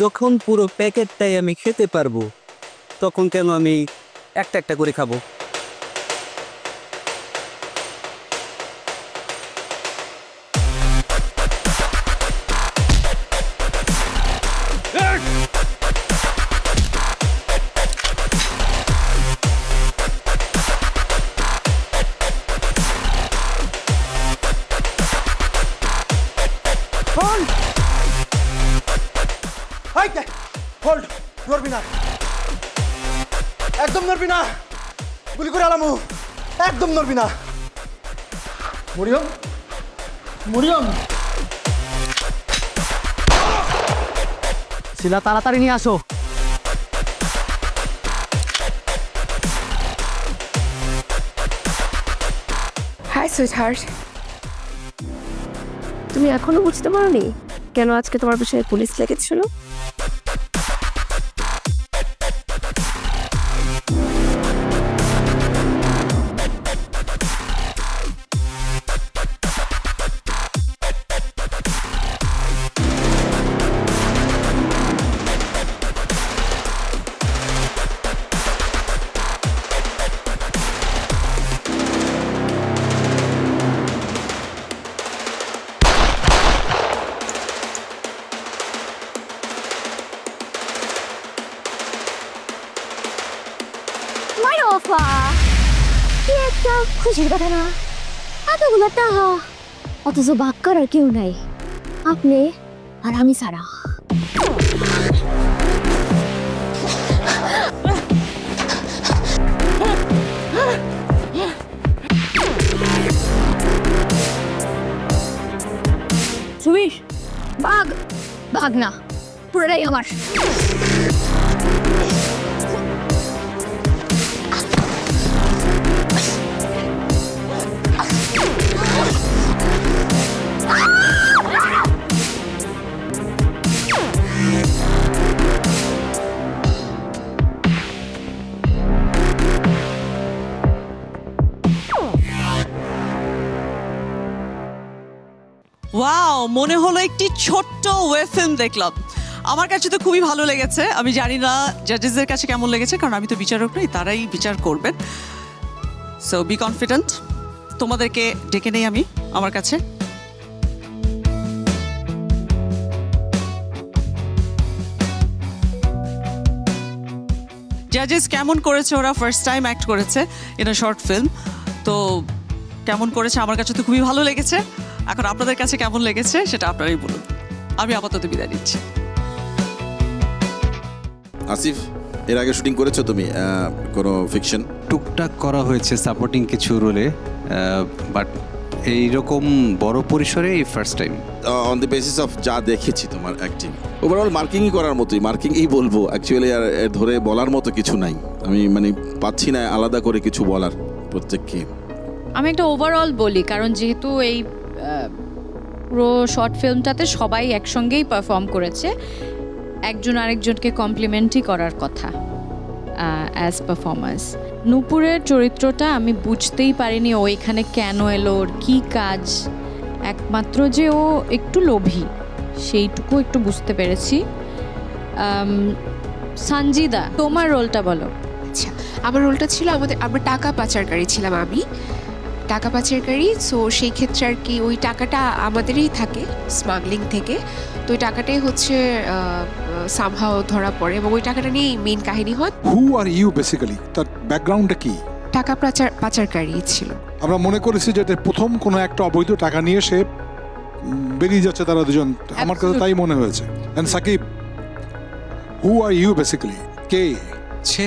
যখন পুরো প্যাকেটটাই আমি খেতে পারবো তখন কেন আমি একটা একটা করে খাবো? হোল্ড, নড়বি না, একদম নড়বি না, গুলি করে আলামু, একদম নড়বি না। মরিয়ম, মরিয়ম, শিলা তাড়াতাড়ি নিয়ে আসো। হাই সুইটহার্ট, তুমি এখনো বুঝতে পারোনি কেন আজকে তোমার পিছনে পুলিশ লেগেছিল? কি একটা খুশির কথা না, এতগুলো টাকা অথচ ভাগ করার কেউ নাই, আপনি আর আমি ছাড়া। সুমির, ভাগ ভাগ না, পুরোটাই আমার। ওয়াও, মনে হলো একটি ছোট্ট ওয়েব ফিল্ম দেখলাম। আমার কাছে তো খুবই ভালো লেগেছে। আমি জানি না জাজেসদের কাছে কেমন লেগেছে, কারণ আমি তো বিচারক নই, তারাই বিচার করবেন। So be confident. তোমাদেরকে ডেকে নেই আমি আমার কাছে। জাজেস কেমন করেছে ওরা? ফার্স্ট টাইম অ্যাক্ট করেছে ইন আ শর্ট ফিল্ম। তো কেমন করেছে আমার কাছে তো খুবই ভালো লেগেছে। এখন আপনাদের কাছে কেমন লেগেছে সেটা আপনারাই বলুন। আমি আপাতত বিদায় নিচ্ছি। আসিফ, এর আগে শুটিং করেছো তুমি কোনো ফিকশন? টুকটাক করা হয়েছে সাপোর্টিং কিছু রোলে, বাট এইরকম বড় পরিসরে এই first time. On the basis of যা দেখেছি তোমার অ্যাক্টিং, ওভারঅল মার্কিংই করার মতোই, মার্কিংই বলবো অ্যাকচুয়ালি। আর এর ধরে বলার মতো কিছু নাই, আমি মানে পাচ্ছি না আলাদা করে কিছু বলার প্রত্যেককে। আমি একটা ওভারঅল বলি, কারণ যেহেতু এই পুরো শর্ট ফিল্মটাতে সবাই একসঙ্গেই পারফর্ম করেছে, একজন আরেকজনকে কমপ্লিমেন্টই করার কথা অ্যাজ পারফরম্যান্স। নূপুরের চরিত্রটা আমি বুঝতেই পারিনি ও এখানে কেন এলো, ওর কী কাজ। একমাত্র যে ও একটু লোভী, সেইটুকু একটু বুঝতে পেরেছি। সঞ্জিদা, তোমার রোলটা বলো। আচ্ছা, আমার রোলটা ছিল আমরা টাকা পাচারকারী ছিলাম, আমি টাকা পাচারকারী। সো সেই ক্ষেত্রে আর কি ওই টাকাটা আমাদেরই থাকে স্মাগলিং থেকে, তো ওই টাকাটাই হচ্ছে সামহাও ধরা পড়ে এবং ওই টাকাটা নিয়েই মেইন কাহিনী হয়। হু আর ইউ বেসিক্যালি, তার ব্যাকগ্রাউন্ডটা কি? টাকা পাচারকারী ছিল। আমরা মনে করেছি যে প্রথম কোনো একটা অবৈধ টাকা নিয়ে সে বেরিয়ে যাচ্ছে তারা দুজন, আমার কাছে তাই মনে হয়েছে। And Shakib, who are you basically, কে? সে